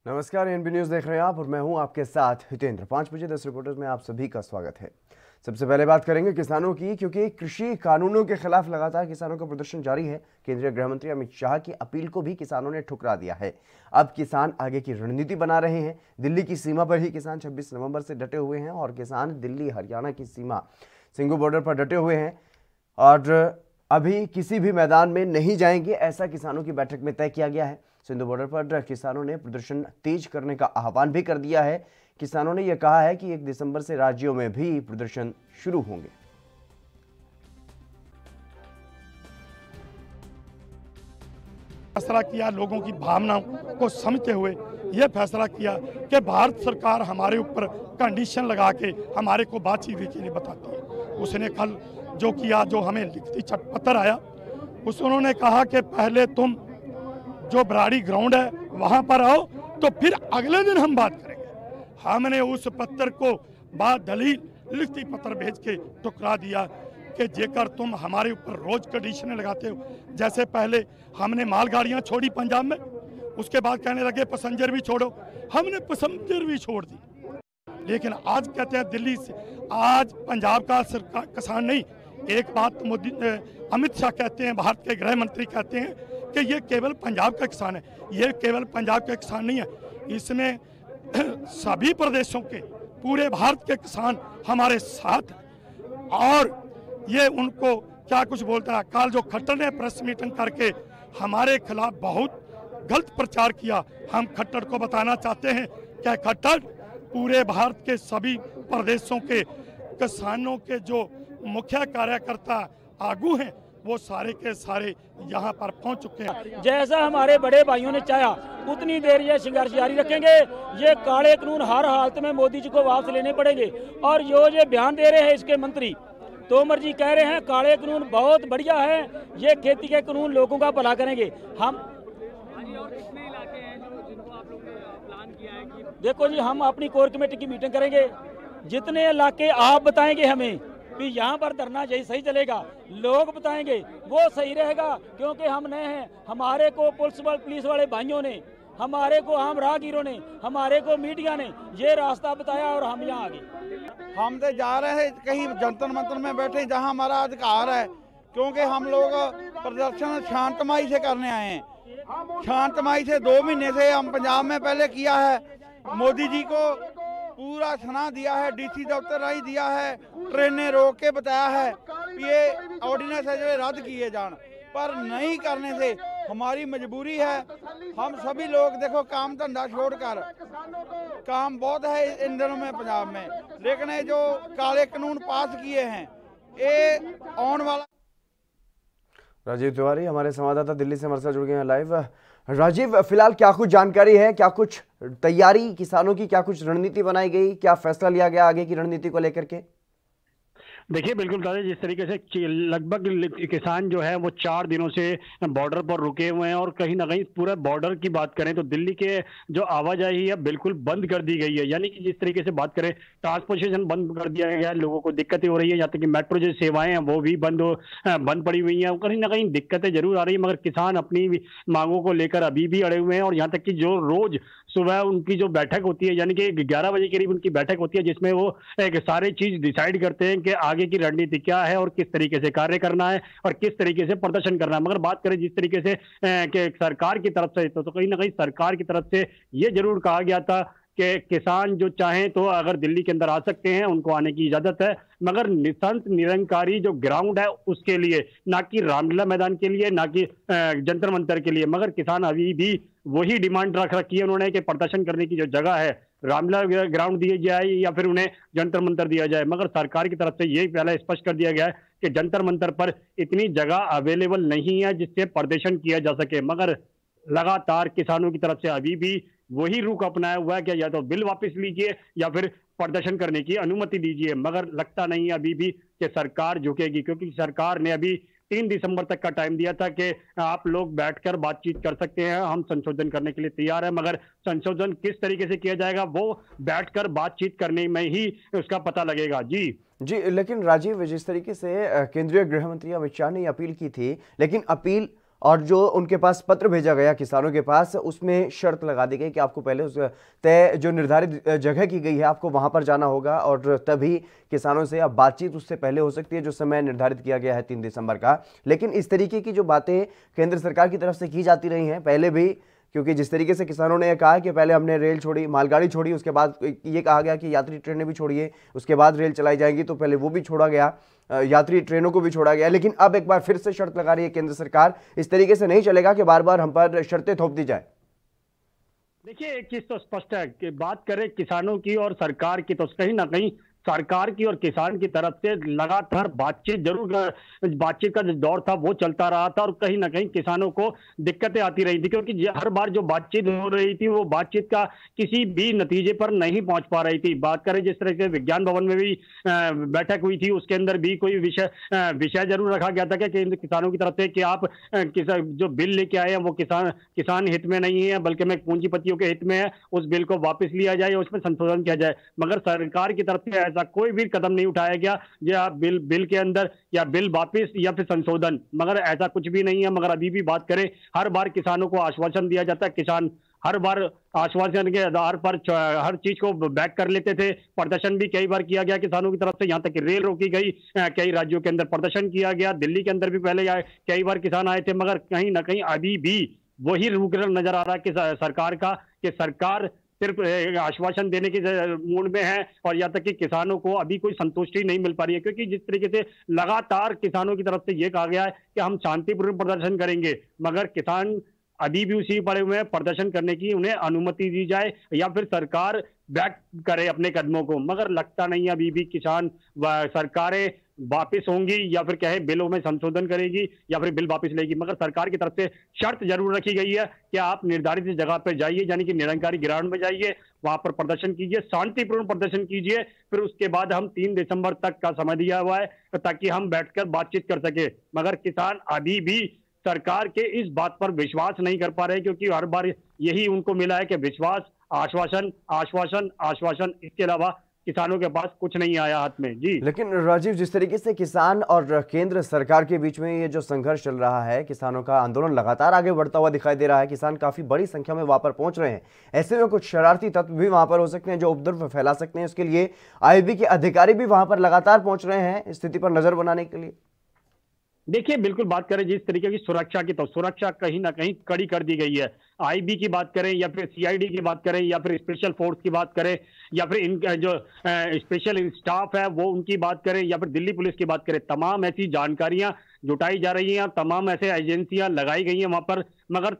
नमस्कार, NB news देख रहे हैं आप और मैं हूं आपके साथ हितेंद्र। 5 बजे 10 रिपोर्टर्स में आप सभी का स्वागत है। सबसे पहले बात करेंगे किसानों की, क्योंकि कृषि कानूनों के खिलाफ लगातार किसानों का प्रदर्शन जारी है। केंद्रीय गृह मंत्री अमित शाह की अपील को भी किसानों ने ठुकरा दिया है। अब किसान आगे की रणनीति बना रहे हैं। दिल्ली की सीमा पर ही किसान 26 नवंबर से डटे हुए हैं और किसान दिल्ली हरियाणा की सीमा सिंघू बॉर्डर पर डटे हुए हैं और अभी किसी भी मैदान में नहीं जाएंगे, ऐसा किसानों की बैठक में तय किया गया है। सिंधु बॉर्डर पर किसानों ने प्रदर्शन तेज करने का आह्वान भी कर दिया है। किसानों ने यह कहा है कि 1 दिसंबर से राज्यों में भी प्रदर्शन शुरू होंगे। फैसला किया, लोगों की भावनाओं को समझते हुए यह फैसला किया कि भारत सरकार हमारे ऊपर कंडीशन लगा के हमारे को बातचीत के लिए बताती है। उसने कल जो किया, जो हमें लिखती पत्र आया, उन्होंने कहा कि पहले तुम जो बराड़ी ग्राउंड है वहां पर आओ, तो फिर अगले दिन हम बात करेंगे। हमने उस पत्र को बाद दलील लिखती पत्र भेज के ठुकरा दिया कि जेकर तुम हमारे ऊपर रोज कंडीशनें लगाते हो। जैसे पहले हमने मालगाड़ियां छोड़ी पंजाब में, उसके बाद कहने लगे पैसेंजर भी छोड़ो, हमने पैसेंजर भी छोड़ दी। लेकिन आज कहते हैं दिल्ली से, आज पंजाब का सरकार किसान नहीं। एक बात मोदी अमित शाह कहते हैं, भारत के गृह मंत्री कहते हैं कि ये केवल पंजाब का किसान है। ये केवल पंजाब के किसान नहीं है, इसमें सभी प्रदेशों के, पूरे भारत के किसान हमारे साथ हैं। और ये उनको क्या कुछ बोलता है। कल जो खट्टर ने प्रेस मीटिंग करके हमारे खिलाफ बहुत गलत प्रचार किया, हम खट्टर को बताना चाहते हैं कि खट्टर पूरे भारत के सभी प्रदेशों के किसानों के जो मुख्य कार्यकर्ता आगू हैं, वो सारे के सारे यहाँ पर पहुँच चुके हैं। जैसा हमारे बड़े भाइयों ने चाहा उतनी देर ये संघर्ष जारी रखेंगे। ये काले कानून हर हालत में मोदी जी को वापस लेने पड़ेंगे। और ये बयान दे रहे हैं इसके मंत्री तोमर जी, कह रहे हैं काले कानून बहुत बढ़िया है, ये खेती के कानून लोगों का भला करेंगे। हम देखो जी, हम अपनी कोर कमेटी की मीटिंग करेंगे। जितने इलाके आप बताएंगे हमें भी यहाँ पर धरना यही सही चलेगा, लोग बताएंगे वो सही रहेगा, क्योंकि हम नए हैं। हमारे को पुलिस वाले भाइयों ने, हमारे को आम राहगीरों ने, हमारे को मीडिया ने ये रास्ता बताया और हम यहाँ आ गए। हम तो जा रहे हैं कहीं जंतर मंतर में बैठे जहाँ हमारा अधिकार है, क्योंकि हम लोग प्रदर्शन शांतमयी से करने आए हैं। शांतमयी से 2 महीने से हम पंजाब में पहले किया है, मोदी जी को पूरा सुना दिया है, डीसी दफ्तर राही दिया है, ट्रेनें रोक के बताया है ये ऑर्डिनेंस है जो रद्द किए जान, पर नहीं करने से हमारी मजबूरी है। हम सभी लोग देखो काम धंधा छोड़कर, काम बहुत है इन दिनों में पंजाब में, लेकिन ये जो काले कानून पास किए हैं ये आने वाला। राजीव तिवारी हमारे संवाददाता दिल्ली से हमारे साथ जुड़ गए हैं लाइव। राजीव, फिलहाल क्या कुछ जानकारी है, क्या कुछ तैयारी किसानों की, क्या कुछ रणनीति बनाई गई, क्या फैसला लिया गया आगे की रणनीति को लेकर के? देखिए बिल्कुल दादा, जिस तरीके से लगभग किसान जो है वो 4 दिनों से बॉर्डर पर रुके हुए हैं और कहीं ना कहीं पूरे बॉर्डर की बात करें तो दिल्ली के जो आवाजाही है बिल्कुल बंद कर दी गई है। यानी कि जिस तरीके से बात करें, ट्रांसपोर्टेशन बंद कर दिया गया है, लोगों को दिक्कतें हो रही है, यहाँ तक कि मेट्रो जैसी सेवाएं हैं वो भी बंद पड़ी हुई हैं। कहीं ना कहीं दिक्कतें जरूर आ रही है, मगर किसान अपनी मांगों को लेकर अभी भी अड़े हुए हैं। और यहाँ तक कि जो रोज सुबह उनकी जो बैठक होती है, यानी कि 11 बजे के करीब उनकी बैठक होती है, जिसमें वो एक सारे चीज डिसाइड करते हैं कि आगे की रणनीति क्या है और किस तरीके से कार्य करना है और किस तरीके से प्रदर्शन करना है। मगर बात करें जिस तरीके से कि सरकार की तरफ से, तो कहीं ना कहीं सरकार की तरफ से ये जरूर कहा गया था कि किसान जो चाहें तो अगर दिल्ली के अंदर आ सकते हैं, उनको आने की इजाजत है, मगर निशंत निरंकारी जो ग्राउंड है उसके लिए, ना कि रामलीला मैदान के लिए, ना कि जंतर मंतर के लिए। मगर किसान अभी भी वही डिमांड रख रखी है उन्होंने कि प्रदर्शन करने की जो जगह है रामलीला ग्राउंड दिया जाए या फिर उन्हें जंतर मंतर दिया जाए। मगर सरकार की तरफ से यही पहले स्पष्ट कर दिया गया है कि जंतर मंतर पर इतनी जगह अवेलेबल नहीं है जिससे प्रदर्शन किया जा सके। मगर लगातार किसानों की तरफ से अभी भी वही रुख अपनाया हुआ है कि या तो बिल वापस लीजिए या फिर प्रदर्शन करने की अनुमति दीजिए। मगर लगता नहीं अभी भी कि सरकार झुकेगी, क्योंकि सरकार ने अभी 3 दिसंबर तक का टाइम दिया था कि आप लोग बैठकर बातचीत कर सकते हैं, हम संशोधन करने के लिए तैयार हैं। मगर संशोधन किस तरीके से किया जाएगा वो बैठकर बातचीत करने में ही उसका पता लगेगा। जी, लेकिन राजीव, जिस तरीके से केंद्रीय गृह मंत्री अमित शाह ने अपील की थी, लेकिन अपील और जो उनके पास पत्र भेजा गया किसानों के पास, उसमें शर्त लगा दी गई कि आपको पहले उस तय जो निर्धारित जगह की गई है आपको वहां पर जाना होगा और तभी किसानों से अब बातचीत उससे पहले हो सकती है जो समय निर्धारित किया गया है 3 दिसंबर का। लेकिन इस तरीके की जो बातें केंद्र सरकार की तरफ से की जाती रही हैं पहले भी, क्योंकि जिस तरीके से किसानों ने कहा कि पहले हमने रेल छोड़ी, मालगाड़ी छोड़ी, उसके बाद ये कहा गया कि यात्री ट्रेनें भी छोड़िए, उसके बाद रेल चलाई जाएगी, तो पहले वो भी छोड़ा गया, यात्री ट्रेनों को भी छोड़ा गया। लेकिन अब एक बार फिर से शर्त लगा रही है केंद्र सरकार। इस तरीके से नहीं चलेगा कि बार बार हम पर शर्तें थोप दी जाए। देखिए, एक चीज तो स्पष्ट है कि बात करें किसानों की और सरकार की, तो कहीं ना कहीं सरकार की और किसान की तरफ से लगातार बातचीत का जो दौर था वो चलता रहा था और कहीं ना कहीं किसानों को दिक्कतें आती रही थी, क्योंकि हर बार जो बातचीत हो रही थी वो बातचीत का किसी भी नतीजे पर नहीं पहुंच पा रही थी। बात करें जिस तरह से विज्ञान भवन में भी बैठक हुई थी, उसके अंदर भी कोई विषय जरूर रखा गया था कि किसानों की तरफ से कि आप जो बिल लेके आए हैं वो किसान हित में नहीं है बल्कि में पूंजीपतियों के हित में है, उस बिल को वापस लिया जाए, उसमें संशोधन किया जाए। मगर सरकार की तरफ से कोई भी कदम नहीं उठाया गया या बिल के अंदर या बिल वापस या फिर संशोधन, मगर ऐसा कुछ भी नहीं है। मगर अभी भी बात करें, हर बार किसानों को आश्वासन दिया जाता है, किसान हर बार आश्वासन के आधार पर हर चीज को बैक कर लेते थे। प्रदर्शन भी कई बार किया गया किसानों की तरफ से, यहां तक कि रेल रोकी गई, कई राज्यों के अंदर प्रदर्शन किया गया, दिल्ली के अंदर भी पहले कई बार किसान आए थे, मगर कहीं ना कहीं अभी भी वही रुख नजर आ रहा है कि सरकार का, कि सरकार सिर्फ आश्वासन देने के मूड में है और यहाँ तक कि किसानों को अभी कोई संतुष्टि नहीं मिल पा रही है। क्योंकि जिस तरीके से लगातार किसानों की तरफ से ये कहा गया है कि हम शांतिपूर्ण प्रदर्शन करेंगे, मगर किसान अभी भी उसी पड़े हुए हैं, प्रदर्शन करने की उन्हें अनुमति दी जाए या फिर सरकार बैक करे अपने कदमों को, मगर लगता नहीं है अभी भी किसान सरकारें वापस होंगी या फिर कहे बिलों में संशोधन करेगी या फिर बिल वापस लेगी। मगर सरकार की तरफ से शर्त जरूर रखी गई है कि आप निर्धारित जगह पर जाइए, यानी कि निरंकारी ग्राउंड में जाइए, वहां पर प्रदर्शन कीजिए, शांतिपूर्ण प्रदर्शन कीजिए, फिर उसके बाद हम 3 दिसंबर तक का समय दिया हुआ है ताकि हम बैठकर बातचीत कर सके। मगर किसान अभी भी सरकार के इस बात पर विश्वास नहीं कर पा रहे, क्योंकि हर बार यही उनको मिला है कि विश्वास, आश्वासन, आश्वासन, आश्वासन, इसके अलावा किसानों के पास कुछ नहीं आया हाथ में। जी, लेकिन राजीव, जिस तरीके से किसान और केंद्र सरकार के बीच में ये जो संघर्ष चल रहा है, किसानों का आंदोलन लगातार आगे बढ़ता हुआ दिखाई दे रहा है, किसान काफी बड़ी संख्या में वहां पर पहुंच रहे हैं, ऐसे में कुछ शरारती तत्व भी वहां पर हो सकते हैं जो उपद्रव फैला सकते हैं। उसके लिए आईबी के अधिकारी भी वहां पर लगातार पहुंच रहे हैं स्थिति पर नजर बनाने के लिए। देखिए, बिल्कुल बात करें जिस तरीके की सुरक्षा की, तो सुरक्षा कहीं ना कहीं कड़ी कर दी गई है। आईबी की बात करें या फिर सीआईडी की बात करें या फिर स्पेशल फोर्स की बात करें या फिर इनका जो स्पेशल स्टाफ है वो उनकी बात करें या फिर दिल्ली पुलिस की बात करें, तमाम ऐसी जानकारियां जुटाई जा रही हैं, तमाम ऐसे एजेंसियां लगाई गई हैं वहां पर। मगर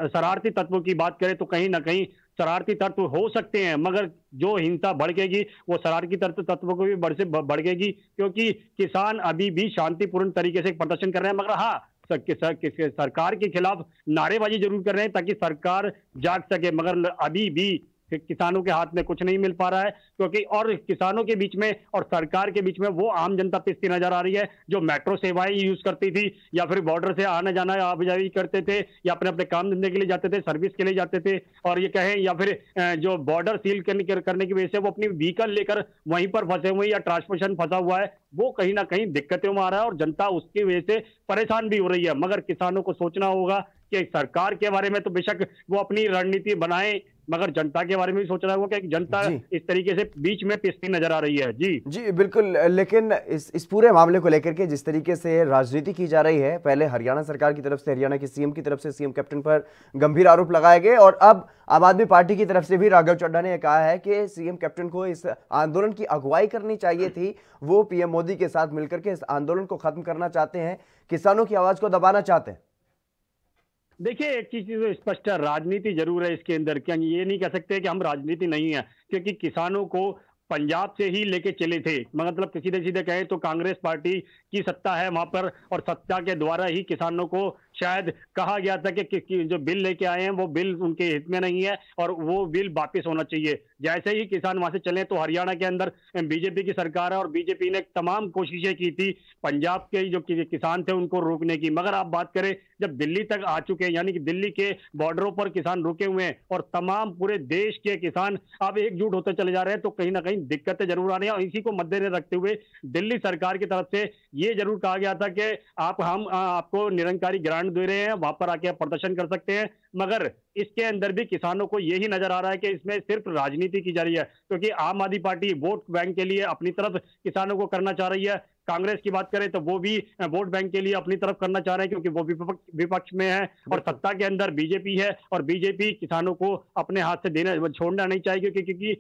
शरारती तत्वों की बात करें तो कहीं ना कहीं शरारती तत्व हो सकते हैं, मगर जो हिंसा भड़केगी वो शरारती तत्वों को भी भड़केगी, क्योंकि किसान अभी भी शांतिपूर्ण तरीके से प्रदर्शन कर रहे हैं। मगर हाँ, सरकार के खिलाफ नारेबाजी जरूर कर रहे हैं ताकि सरकार जाग सके, मगर अभी भी किसानों के हाथ में कुछ नहीं मिल पा रहा है, क्योंकि और किसानों के बीच में और सरकार के बीच में वो आम जनता पिसती नजर आ रही है जो मेट्रो सेवाएं यूज करती थी या फिर बॉर्डर से आना जाना आवाजाही करते थे या अपने अपने काम धंधे के लिए जाते थे, सर्विस के लिए जाते थे, और ये कहें या फिर जो बॉर्डर सील करने की वजह से वो अपनी व्हीकल लेकर वहीं पर फंसे हुए या ट्रांसपोर्टेशन फंसा हुआ है, वो कहीं ना कहीं दिक्कतों में आ रहा है और जनता उसकी वजह से परेशान भी हो रही है। मगर किसानों को सोचना होगा कि सरकार के बारे में तो बेशक वो अपनी रणनीति बनाए, मगर जनता के बारे में भी सोचना होगा कि जनता इस तरीके से बीच में पिसती नजर आ रही है। जी बिल्कुल। लेकिन इस पूरे मामले को लेकर के जिस तरीके से राजनीति की जा रही है, पहले हरियाणा सरकार की तरफ से, हरियाणा के सीएम की तरफ से सीएम कैप्टन पर गंभीर आरोप लगाए गए और अब आम आदमी पार्टी की तरफ से भी राघव चड्ढा ने कहा है कि सीएम कैप्टन को इस आंदोलन की अगुवाई करनी चाहिए थी, वो पीएम मोदी के साथ मिलकर के इस आंदोलन को खत्म करना चाहते हैं, किसानों की आवाज को दबाना चाहते हैं। देखिए, एक चीज तो स्पष्ट है, राजनीति जरूर है इसके अंदर, क्या ये नहीं कह सकते कि हम राजनीति नहीं है, क्योंकि किसानों को पंजाब से ही लेके चले थे, मतलब सीधे सीधे कहें तो कांग्रेस पार्टी की सत्ता है वहां पर और सत्ता के द्वारा ही किसानों को शायद कहा गया था कि जो बिल लेके आए हैं वो बिल उनके हित में नहीं है और वो बिल वापस होना चाहिए। जैसे ही किसान वहां से चले तो हरियाणा के अंदर बीजेपी की सरकार है और बीजेपी ने तमाम कोशिशें की थी पंजाब के जो किसान थे उनको रोकने की, मगर आप बात करें जब दिल्ली तक आ चुके हैं, यानी कि दिल्ली के बॉर्डरों पर किसान रुके हुए हैं और तमाम पूरे देश के किसान अब एकजुट होते चले जा रहे हैं, तो कहीं ना कहीं दिक्कतें जरूर आ रही हैं। और इसी को मद्देनजर रखते हुए दिल्ली सरकार की तरफ से ये जरूर कहा गया था कि हम आपको निरंकारी ग्रांट स्टैंड दे रहे हैं, वहां पर आके आप प्रदर्शन कर सकते हैं। मगर इसके अंदर भी किसानों को यही नजर आ रहा है कि इसमें सिर्फ राजनीति की जा रही है, क्योंकि आम आदमी पार्टी वोट बैंक के लिए अपनी तरफ किसानों को करना चाह रही है। कांग्रेस की बात करें तो वो भी वोट बैंक के लिए अपनी तरफ करना चाह रहे हैं, क्योंकि वो विपक्ष में है और सत्ता के अंदर बीजेपी है, और बीजेपी किसानों को अपने हाथ से देना छोड़ना नहीं चाहिए, क्योंकि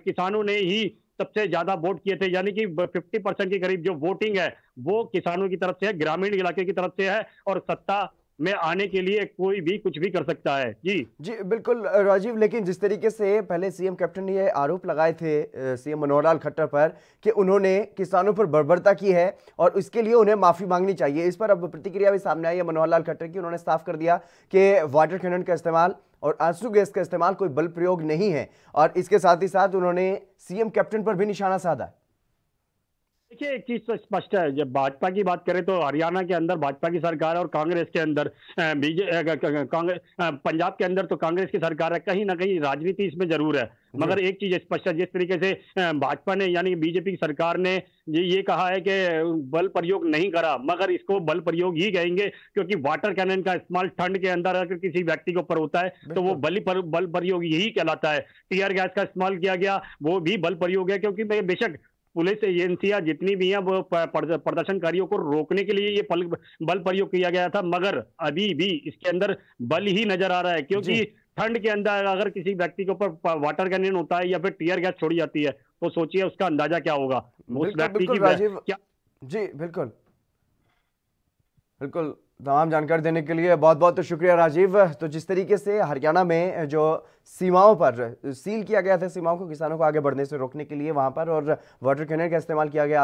किसानों ने ही सबसे ज्यादा वोट किए थे, यानी कि 50% के करीब जो वोटिंग है वो किसानों की तरफ से है, ग्रामीण इलाके की तरफ से है, और सत्ता में आने के लिए कोई भी कुछ भी कर सकता है। जी बिल्कुल राजीव, लेकिन जिस तरीके से पहले सीएम कैप्टन ने ये आरोप लगाए थे सीएम मनोहर लाल खट्टर पर कि उन्होंने किसानों पर बर्बरता की है और इसके लिए उन्हें माफी मांगनी चाहिए, इस पर अब प्रतिक्रिया भी सामने आई है मनोहर लाल खट्टर की। उन्होंने साफ कर दिया कि वाटर कैनन का इस्तेमाल और आंसू गैस का इस्तेमाल कोई बल प्रयोग नहीं है, और इसके साथ ही साथ उन्होंने सीएम कैप्टन पर भी निशाना साधा। देखिए, एक चीज तो स्पष्ट है, जब भाजपा की बात करें तो हरियाणा के अंदर भाजपा की सरकार है और कांग्रेस के अंदर पंजाब के अंदर तो कांग्रेस की सरकार है। कहीं ना कहीं राजनीति इसमें जरूर है, मगर एक चीज स्पष्ट है, जिस तरीके से भाजपा ने यानी बीजेपी की सरकार ने ये कहा है कि बल प्रयोग नहीं करा, मगर इसको बल प्रयोग ही कहेंगे, क्योंकि वाटर कैनन का इस्तेमाल ठंड के अंदर अगर किसी व्यक्ति के ऊपर होता है तो वो बल प्रयोग यही कहलाता है। टीयर गैस का इस्तेमाल किया गया, वो भी बल प्रयोग है, क्योंकि बेशक पुलिस एजेंसियां जितनी भी हैं वो प्रदर्शनकारियों को रोकने के लिए ये बल प्रयोग किया गया था, मगर अभी भी इसके अंदर बल ही नजर आ रहा है, क्योंकि ठंड के अंदर अगर किसी व्यक्ति के ऊपर वाटर कैनन होता है या फिर टीयर गैस छोड़ी जाती है तो सोचिए उसका अंदाजा क्या होगा उस व्यक्ति की क्या। जी बिल्कुल बिल्कुल, तमाम जानकारी देने के लिए बहुत बहुत शुक्रिया राजीव। तो जिस तरीके से हरियाणा में जो सीमाओं पर सील किया गया था, सीमाओं को किसानों को आगे बढ़ने से रोकने के लिए वहां पर, और वाटर कैनन का इस्तेमाल किया गया,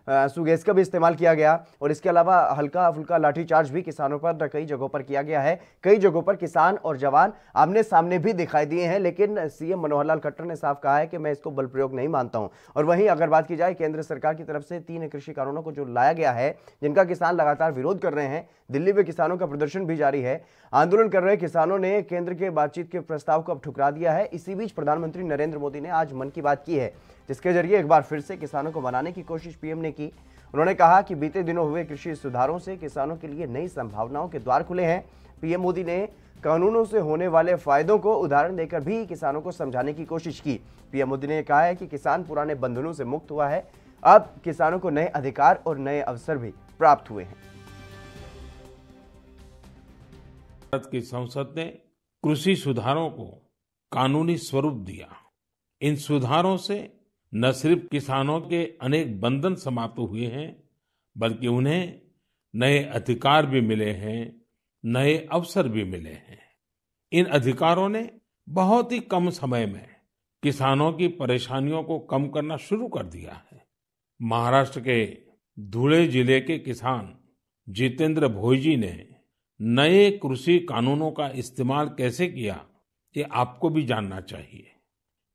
आंसू गैस का भी इस्तेमाल किया गया, और इसके अलावा हल्का फुल्का लाठीचार्ज भी किसानों पर कई जगहों पर किया गया है। कई जगहों पर किसान और जवान आमने सामने भी दिखाई दिए हैं, लेकिन सीएम मनोहर लाल खट्टर ने साफ कहा है कि मैं इसको बल प्रयोग नहीं मानता हूं। और वहीं अगर बात की जाए केंद्र सरकार की तरफ से 3 कृषि कानूनों को जो लाया गया है, जिनका किसान लगातार विरोध कर रहे हैं, दिल्ली में किसानों का प्रदर्शन भी जारी है, आंदोलन कर रहे किसानों ने केंद्र के बातचीत के प्रस्ताव को अब ठुकरा दिया है। इसी बीच प्रधानमंत्री नरेंद्र मोदी ने आज मन की बात की है, जिसके जरिए एक बार फिर से किसानों को मनाने की कोशिश पीएम ने की। उन्होंने कहा कि बीते दिनों हुए कृषि सुधारों से किसानों के लिए नई संभावनाओं के द्वार खुले हैं। पीएम मोदी ने कानूनों से होने वाले फायदों को उदाहरण देकर भी किसानों को समझाने की कोशिश की। पीएम मोदी ने कहा है कि किसान पुराने बंधनों से मुक्त हुआ है, अब किसानों को नए अधिकार और नए अवसर भी प्राप्त हुए हैं। भारत की संसद ने कृषि सुधारों को कानूनी स्वरूप दिया। इन सुधारों से न सिर्फ किसानों के अनेक बंधन समाप्त हुए हैं, बल्कि उन्हें नए अधिकार भी मिले हैं, नए अवसर भी मिले हैं। इन अधिकारों ने बहुत ही कम समय में किसानों की परेशानियों को कम करना शुरू कर दिया है। महाराष्ट्र के धुले जिले के किसान जितेंद्र भोईजी ने नए कृषि कानूनों का इस्तेमाल कैसे किया, ये आपको भी जानना चाहिए।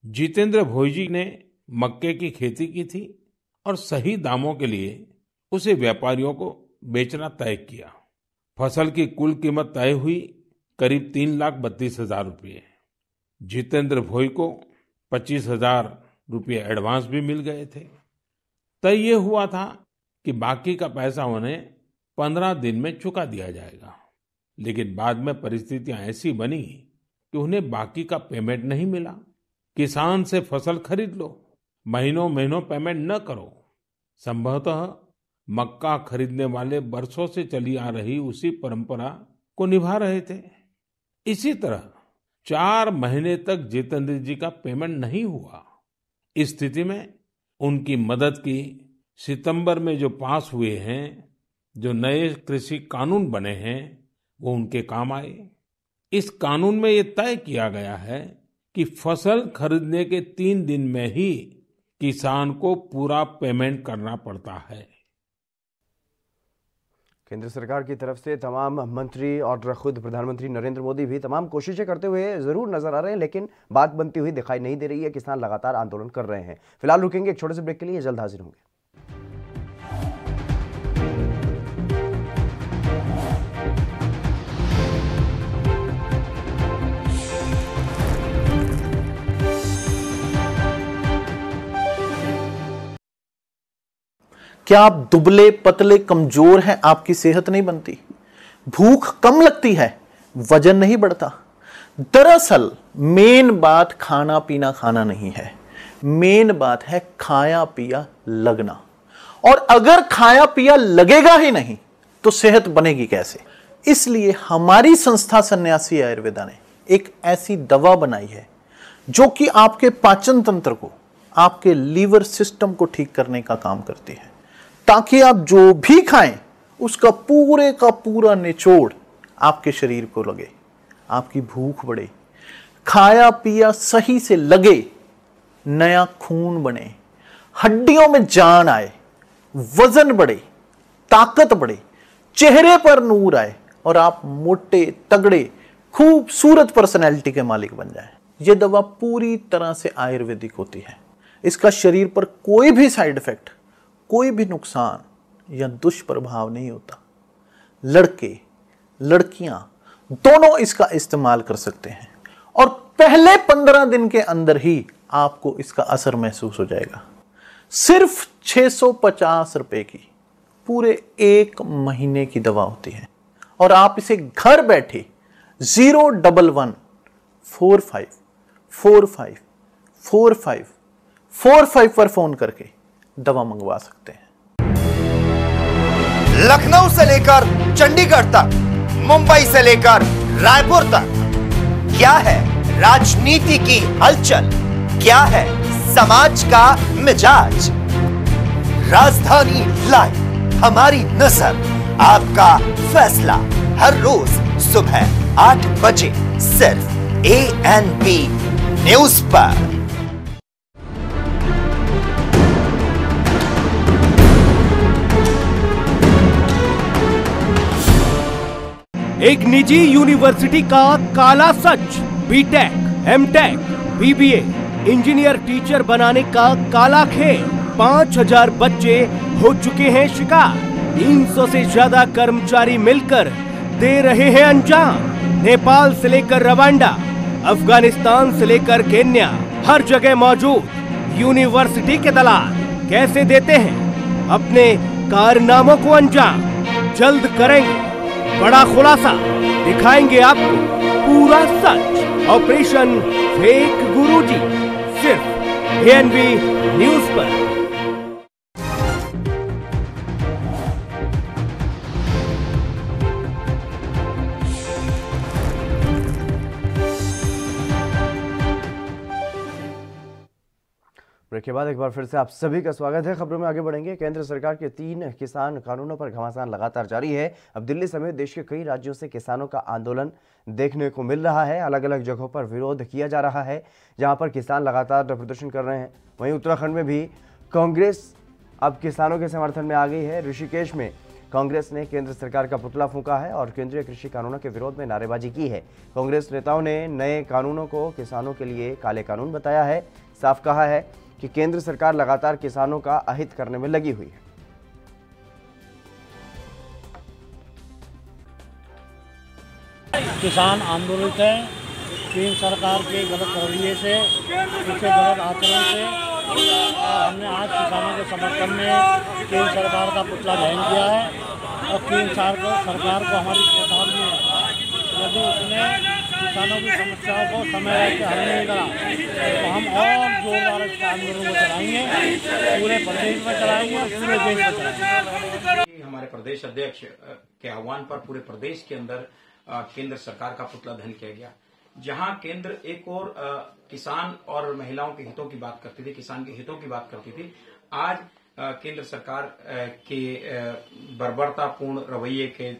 जितेंद्र भोईजी ने मक्के की खेती की थी और सही दामों के लिए उसे व्यापारियों को बेचना तय किया। फसल की कुल कीमत तय हुई करीब 3,32,000 रुपये। जितेंद्र भोई को 25,000 रुपये एडवांस भी मिल गए थे। तय ये हुआ था कि बाकी का पैसा उन्हें 15 दिन में चुका दिया जाएगा, लेकिन बाद में परिस्थितियां ऐसी बनी कि उन्हें बाकी का पेमेंट नहीं मिला। किसान से फसल खरीद लो, महीनों महीनों पेमेंट न करो। संभवतः मक्का खरीदने वाले बरसों से चली आ रही उसी परंपरा को निभा रहे थे। इसी तरह 4 महीने तक जितेंद्र जी का पेमेंट नहीं हुआ। इस स्थिति में उनकी मदद की सितंबर में जो पास हुए हैं, जो नए कृषि कानून बने हैं, वो उनके काम आए। इस कानून में ये तय किया गया है कि फसल खरीदने के 3 दिन में ही किसान को पूरा पेमेंट करना पड़ता है। केंद्र सरकार की तरफ से तमाम मंत्री और खुद प्रधानमंत्री नरेंद्र मोदी भी तमाम कोशिशें करते हुए जरूर नजर आ रहे हैं, लेकिन बात बनती हुई दिखाई नहीं दे रही है। किसान लगातार आंदोलन कर रहे हैं। फिलहाल रुकेंगे एक छोटे से ब्रेक के लिए, जल्द हाजिर होंगे। क्या आप दुबले पतले कमजोर हैं, आपकी सेहत नहीं बनती? भूख कम लगती है, वजन नहीं बढ़ता। दरअसल मेन बात खाना पीना खाना नहीं है, मेन बात है खाया पिया लगना। और अगर खाया पिया लगेगा ही नहीं तो सेहत बनेगी कैसे? इसलिए हमारी संस्था सन्यासी आयुर्वेदा ने एक ऐसी दवा बनाई है जो कि आपके पाचन तंत्र को, आपके लीवर सिस्टम को ठीक करने का काम करती है, ताकि आप जो भी खाएं उसका पूरे का पूरा निचोड़ आपके शरीर को लगे, आपकी भूख बढ़े, खाया पिया सही से लगे, नया खून बने, हड्डियों में जान आए, वजन बढ़े, ताकत बढ़े, चेहरे पर नूर आए और आप मोटे तगड़े खूबसूरत पर्सनैलिटी के मालिक बन जाएं। यह दवा पूरी तरह से आयुर्वेदिक होती है। इसका शरीर पर कोई भी साइड इफेक्ट, कोई भी नुकसान या दुष्प्रभाव नहीं होता। लड़के लड़कियां दोनों इसका इस्तेमाल कर सकते हैं और पहले 15 दिन के अंदर ही आपको इसका असर महसूस हो जाएगा। सिर्फ 650 रुपए की पूरे 1 महीने की दवा होती है और आप इसे घर बैठे 01145454545 पर फोन करके दवा मंगवा सकते हैं। लखनऊ से लेकर चंडीगढ़ तक, मुंबई से लेकर रायपुर तक, क्या है राजनीति की हलचल, क्या है समाज का मिजाज। राजधानी लाइव, हमारी नजर, आपका फैसला, हर रोज सुबह 8 बजे सिर्फ ANP न्यूज पर। एक निजी यूनिवर्सिटी का काला सच, BTech, MTech, BBA, engineer teacher बनाने का काला खेल। 5000 बच्चे हो चुके हैं शिकार। 300 से ज्यादा कर्मचारी मिलकर दे रहे हैं अंजाम। नेपाल से लेकर रवांडा, अफगानिस्तान से लेकर केन्या, हर जगह मौजूद यूनिवर्सिटी के दलाल कैसे देते हैं अपने कारनामों को अंजाम। जल्द करेंगे बड़ा खुलासा, दिखाएंगे आपको पूरा सच। ऑपरेशन फेक गुरुजी, सिर्फ ANP न्यूज पर। ब्रेक के बाद एक बार फिर से आप सभी का स्वागत है। खबरों में आगे बढ़ेंगे। केंद्र सरकार के 3 किसान कानूनों पर घमासान लगातार जारी है। अब दिल्ली समेत देश के कई राज्यों से किसानों का आंदोलन देखने को मिल रहा है। अलग अलग जगहों पर विरोध किया जा रहा है, जहां पर किसान लगातार प्रदर्शन कर रहे हैं। वहीं उत्तराखंड में भी कांग्रेस अब किसानों के समर्थन में आ गई है। ऋषिकेश में कांग्रेस ने केंद्र सरकार का पुतला फूंका है और केंद्रीय कृषि कानूनों के विरोध में नारेबाजी की है। कांग्रेस नेताओं ने नए कानूनों को किसानों के लिए काले कानून बताया है। साफ कहा है कि केंद्र सरकार लगातार किसानों का अहित करने में लगी हुई है। किसान आंदोलित है केंद्र सरकार के गलत रवैये से, उसके गलत आचरण से। हमने आज किसानों के समर्थन में केंद्र सरकार का पुतला दहन किया है और केंद्र सरकार को हमारी चेतावनी है, यदि उसने किसानों की समस्याओं को समय रहते हल नहीं करा तो हम और जोरदार इस आंदोलन को चलाएंगे, पूरे प्रदेश में चलाएंगे और पूरे देश में चलाएंगे। हमारे प्रदेश अध्यक्ष के आह्वान पर पूरे प्रदेश के अंदर केंद्र सरकार का पुतला दहन किया गया। जहां केंद्र एक और किसान और महिलाओं के हितों की बात करती थी, किसान के हितों की बात करती थी, आज केंद्र सरकार के बर्बरतापूर्ण रवैये के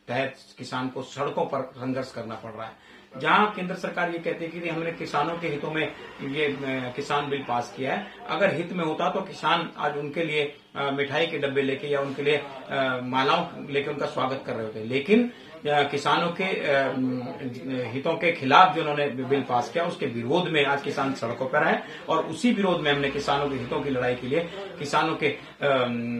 तहत किसान को सड़कों पर संघर्ष करना पड़ रहा है। जहां केंद्र सरकार ये कहती है कि हमने किसानों के हितों में ये किसान बिल पास किया है, अगर हित में होता तो किसान आज उनके लिए मिठाई के डब्बे लेके या उनके लिए मालाओं लेके उनका स्वागत कर रहे होते। लेकिन किसानों के हितों के खिलाफ जो उन्होंने बिल पास किया, उसके विरोध में आज किसान सड़कों पर आए और उसी विरोध में हमने किसानों के हितों की लड़ाई के लिए, किसानों के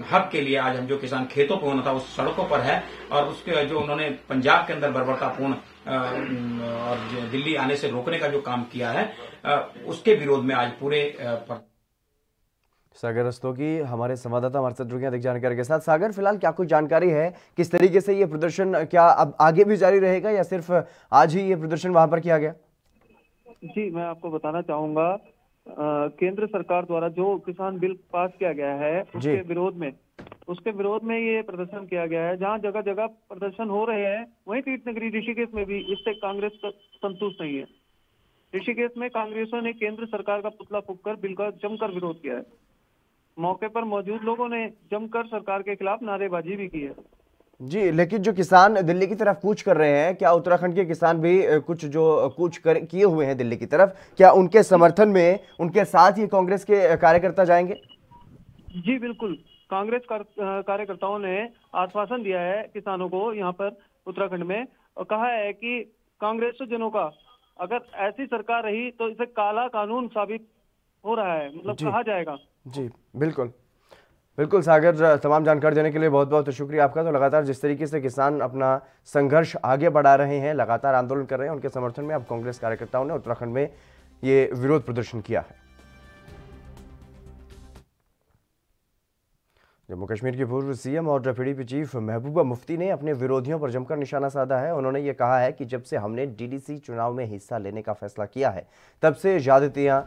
हक के लिए आज हम जो किसान खेतों पर होना था उस सड़कों पर है। और उसके जो उन्होंने पंजाब के अंदर बर्बरतापूर्ण और दिल्ली आने से रोकने का जो काम किया है, उसके विरोध में आज पूरे सागर रस्तोगी हमारे संवाददाता हमारे साथ जुड़ गए अधिक जानकारी के साथ। सागर, फिलहाल क्या कुछ जानकारी है, किस तरीके से ये प्रदर्शन क्या अब आगे भी जारी रहेगा या सिर्फ आज ही ये प्रदर्शन वहां पर किया गया? जी, मैं आपको बताना चाहूंगा, केंद्र सरकार द्वारा जो किसान बिल पास किया गया है उसके विरोध में ये प्रदर्शन किया गया है। जहां जगह जगह प्रदर्शन हो रहे हैं, वहीं तीर्थ नगरी ऋषिकेश में भी इससे कांग्रेस संतुष्ट नहीं है। ऋषिकेश में कांग्रेसियों ने केंद्र सरकार का पुतला फूंककर बिल का जमकर विरोध किया है। मौके पर मौजूद लोगों ने जमकर सरकार के खिलाफ नारेबाजी भी की है। जी, लेकिन जो किसान दिल्ली की तरफ कूच कर रहे हैं, क्या उत्तराखंड के किसान भी कुछ जो कूच किए हुए हैं दिल्ली की तरफ, क्या उनके समर्थन में उनके साथ ही कांग्रेस के कार्यकर्ता जाएंगे? जी बिल्कुल, कांग्रेस कार्यकर्ताओं ने आश्वासन दिया है किसानों को यहाँ पर उत्तराखंड में, और कहा है कि कांग्रेस जनों का अगर ऐसी सरकार रही तो इसे काला कानून साबित हो रहा है, मतलब कहा जाएगा। जी बिल्कुल बिल्कुल सागर, तमाम जानकारी देने के लिए बहुत बहुत शुक्रिया आपका। तो लगातार जिस तरीके से किसान अपना संघर्ष आगे बढ़ा रहे हैं, लगातार आंदोलन कर रहे हैं, उनके समर्थन में अब कांग्रेस कार्यकर्ताओं ने उत्तराखंड में ये विरोध प्रदर्शन किया है। जम्मू कश्मीर की पूर्व सीएम और पीडीपी चीफ महबूबा मुफ्ती ने अपने विरोधियों पर जमकर निशाना साधा है। उन्होंने ये कहा है कि जब से हमने डीडीसी चुनाव में हिस्सा लेने का फैसला किया है, तब से ज्यादतियां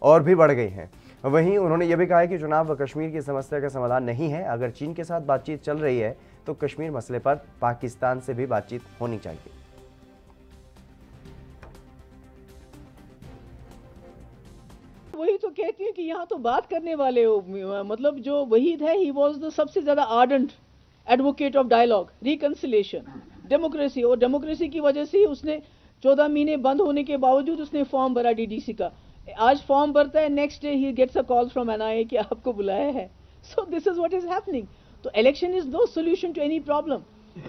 और भी बढ़ गई हैं। वहीं उन्होंने ये भी कहा है कि चुनाव कश्मीर की समस्या का समाधान नहीं है। अगर चीन के साथ बातचीत चल रही है तो कश्मीर मसले पर पाकिस्तान से भी बातचीत होनी चाहिए। वही तो कहती है कि यहाँ तो बात करने वाले हो, मतलब जो वहीद है, ही वॉज द सबसे ज्यादा ardent advocate of dialogue, reconciliation, democracy, और डेमोक्रेसी की वजह से उसने 14 महीने बंद होने के बावजूद उसने फॉर्म भरा डीडीसी का। आज फॉर्म भरता है, नेक्स्ट डे ही gets a call from NIA कि आपको बुलाया है। So this is what is happening. तो election is no solution to any problem.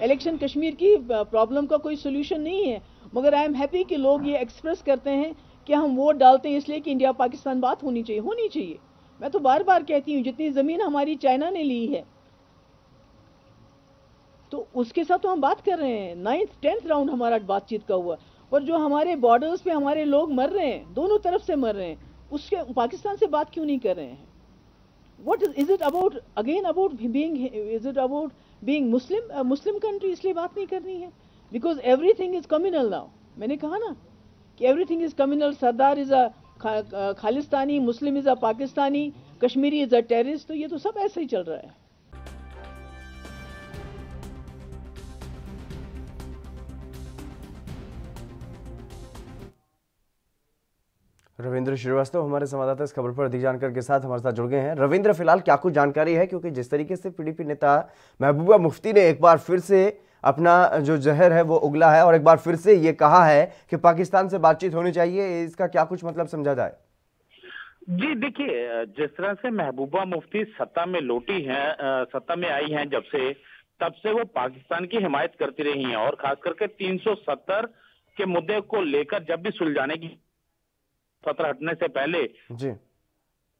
Election Kashmir की प्रॉब्लम का कोई सोल्यूशन नहीं है, मगर आई एम हैप्पी कि लोग ये एक्सप्रेस करते हैं कि हम वोट डालते हैं इसलिए कि इंडिया पाकिस्तान बात होनी चाहिए। मैं तो बार बार कहती हूँ, जितनी जमीन हमारी चाइना ने ली है तो उसके साथ तो हम बात कर रहे हैं। 9th 10th राउंड हमारा बातचीत का हुआ, और जो हमारे बॉर्डर्स पे हमारे लोग मर रहे हैं, दोनों तरफ से मर रहे हैं, उसके पाकिस्तान से बात क्यों नहीं कर रहे हैं? What is it about again about being, is it about being Muslim country? इसलिए बात नहीं करनी है, because everything is communal now। मैंने कहा ना कि everything is communal। Sardar is a Khalistani, Muslim is a Pakistani, Kashmiri is a terrorist. तो ये तो सब ऐसे ही चल रहा है। रविंद्र श्रीवास्तव हमारे संवाददाता इस खबर पर अधिक जानकारी के साथ हमारे साथ जुड़ गए हैं। रविंद्र, फिलहाल क्या कुछ जानकारी है, क्योंकि जिस तरीके से पीडीपी नेता महबूबा मुफ्ती ने एक बार फिर से अपना जो जहर है वो उगला है और एक बार फिर से ये कहा है कि पाकिस्तान से बातचीत होनी चाहिए, इसका क्या कुछ मतलब समझा जाए? जी देखिए, जिस तरह से महबूबा मुफ्ती सत्ता में लौटी हैं, सत्ता में आई हैं जब से, तब से वो पाकिस्तान की हिमायत करती रही हैं, और खास करके 370 के मुद्दे को लेकर जब भी सुलझाने की सत्र हटने से पहले जी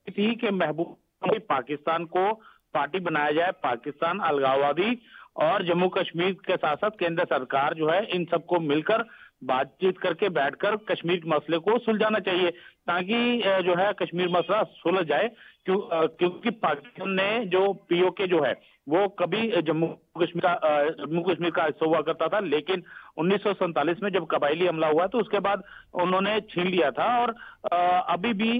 थी कि महबूबा पाकिस्तान को पार्टी बनाया जाए, पाकिस्तान अलगाववादी और जम्मू कश्मीर के साथ साथ केंद्र सरकार जो है, इन सबको मिलकर बातचीत करके बैठकर कश्मीर के मसले को सुलझाना चाहिए, ताकि जो है कश्मीर मसला सुलझ जाए। क्योंकि पाकिस्तान ने जो पीओके जो है वो कभी जम्मू कश्मीर का हिस्सा हुआ करता था, लेकिन 1947 में जब कबायली हमला हुआ तो उसके बाद उन्होंने छीन लिया था, और अभी भी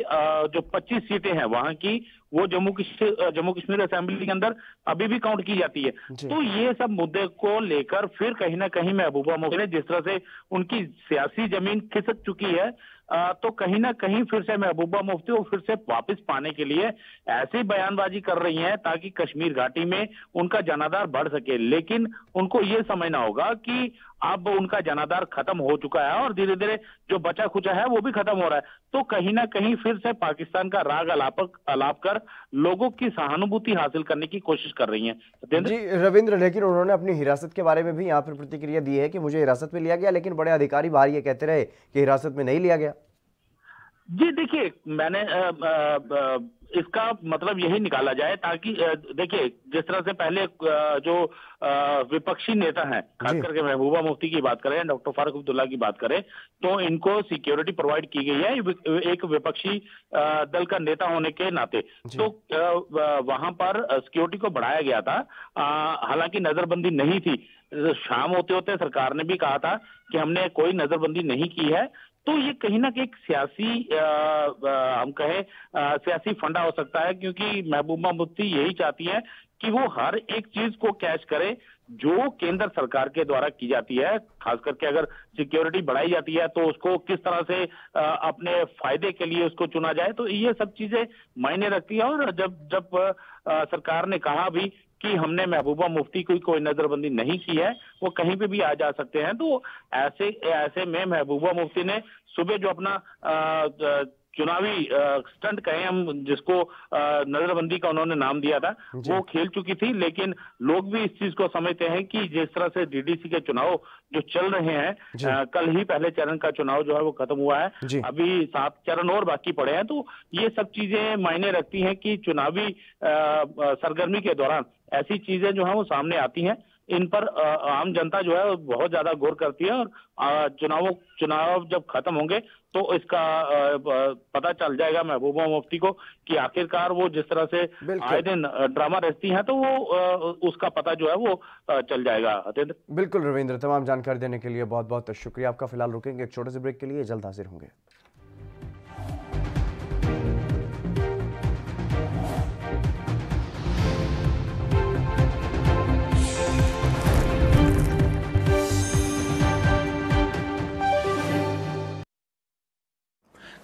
जो 25 सीटें हैं वहां की, वो जम्मू कश्मीर असेंबली के अंदर अभी भी काउंट की जाती है। तो ये सब मुद्दे को लेकर फिर कहीं ना कहीं महबूबा मुफ्ती ने, जिस तरह से उनकी सियासी जमीन खिसक चुकी है, तो कहीं ना कहीं फिर से महबूबा मुफ्ती को फिर से वापस पाने के लिए ऐसी बयानबाजी कर रही हैं ताकि कश्मीर घाटी में उनका जनाधार बढ़ सके। लेकिन उनको ये समझना होगा कि अब उनका जनाधार खत्म हो चुका है और धीरे धीरे जो बचा खुचा है वो भी खत्म हो रहा है। तो कहीं ना कहीं फिर से पाकिस्तान का राग अलाप कर लोगों की सहानुभूति हासिल करने की कोशिश कर रही हैं। जी रविंद्र, लेकिन उन्होंने अपनी हिरासत के बारे में भी यहाँ पर प्रतिक्रिया दी है कि मुझे हिरासत में लिया गया, लेकिन बड़े अधिकारी बाहर ये कहते रहे कि हिरासत में नहीं लिया गया। जी देखिए, मैंने इसका मतलब यही निकाला जाए, ताकि देखिए जिस तरह से पहले जो विपक्षी नेता हैं, खास करके महबूबा मुफ्ती की बात करें, डॉक्टर फारूक अब्दुल्ला की बात करें, तो इनको सिक्योरिटी प्रोवाइड की गई है एक विपक्षी दल का नेता होने के नाते। तो वहां पर सिक्योरिटी को बढ़ाया गया था, हालांकि नजरबंदी नहीं थी। शाम होते होते सरकार ने भी कहा था कि हमने कोई नजरबंदी नहीं की है। तो ये कहीं ना कहीं सियासी हम कहें सियासी फंडा हो सकता है, क्योंकि महबूबा मुफ्ती यही चाहती है कि वो हर एक चीज को कैच करे जो केंद्र सरकार के द्वारा की जाती है। खास करके अगर सिक्योरिटी बढ़ाई जाती है तो उसको किस तरह से अपने फायदे के लिए उसको चुना जाए, तो ये सब चीजें मायने रखती है। और जब सरकार ने कहा भी कि हमने महबूबा मुफ्ती की कोई नजरबंदी नहीं की है, वो कहीं पे भी आ जा सकते हैं, तो ऐसे में महबूबा मुफ्ती ने सुबह जो अपना चुनावी स्टंट कहें हम जिसको नजरबंदी का उन्होंने नाम दिया था, वो खेल चुकी थी। लेकिन लोग भी इस चीज को समझते हैं कि जिस तरह से डीडीसी के चुनाव जो चल रहे हैं, कल ही पहले चरण का चुनाव जो है वो खत्म हुआ है, अभी 7 चरण और बाकी पड़े हैं, तो ये सब चीजें मायने रखती हैं कि चुनावी सरगर्मी के दौरान ऐसी चीजें जो है वो सामने आती हैं। इन पर आम जनता जो है बहुत ज्यादा गौर करती है, और चुनाव जब खत्म होंगे तो इसका पता चल जाएगा महबूबा मुफ्ती को कि आखिरकार वो जिस तरह से आए दिन ड्रामा रचती हैं, तो वो उसका पता जो है वो चल जाएगा। अतेंद्र, बिल्कुल रविंद्र, तमाम जानकारी देने के लिए बहुत बहुत शुक्रिया आपका। फिलहाल रुकेंगे एक छोटे से ब्रेक के लिए, जल्द हाजिर होंगे।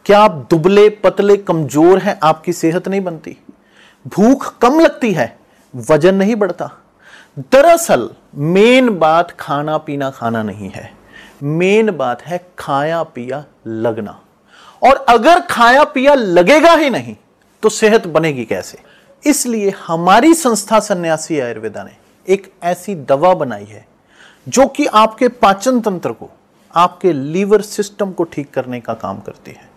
क्या आप दुबले पतले कमजोर हैं? आपकी सेहत नहीं बनती, भूख कम लगती है, वजन नहीं बढ़ता? दरअसल मेन बात खाना पीना खाना नहीं है, मेन बात है खाया पिया लगना। और अगर खाया पिया लगेगा ही नहीं तो सेहत बनेगी कैसे? इसलिए हमारी संस्था सन्यासी आयुर्वेदा ने एक ऐसी दवा बनाई है जो कि आपके पाचन तंत्र को, आपके लीवर सिस्टम को ठीक करने का काम करती है,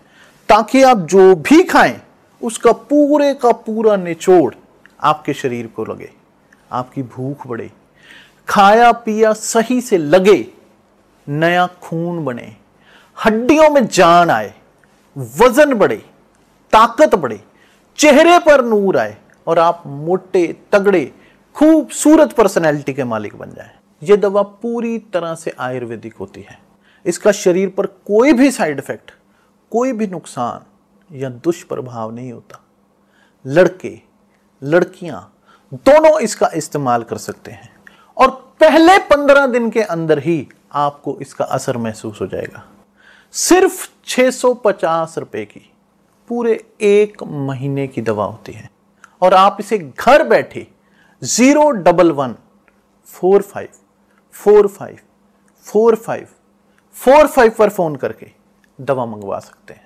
ताकि आप जो भी खाएं उसका पूरे का पूरा निचोड़ आपके शरीर को लगे, आपकी भूख बढ़े, खाया पिया सही से लगे, नया खून बने, हड्डियों में जान आए, वजन बढ़े, ताकत बढ़े, चेहरे पर नूर आए और आप मोटे तगड़े खूबसूरत पर्सनैलिटी के मालिक बन जाएं। यह दवा पूरी तरह से आयुर्वेदिक होती है। इसका शरीर पर कोई भी साइड इफेक्ट, कोई भी नुकसान या दुष्प्रभाव नहीं होता। लड़के लड़कियां दोनों इसका इस्तेमाल कर सकते हैं और पहले 15 दिन के अंदर ही आपको इसका असर महसूस हो जाएगा। सिर्फ 650 रुपए की पूरे 1 महीने की दवा होती है और आप इसे घर बैठे 01145454545 पर फोन करके दवा मंगवा सकते हैं।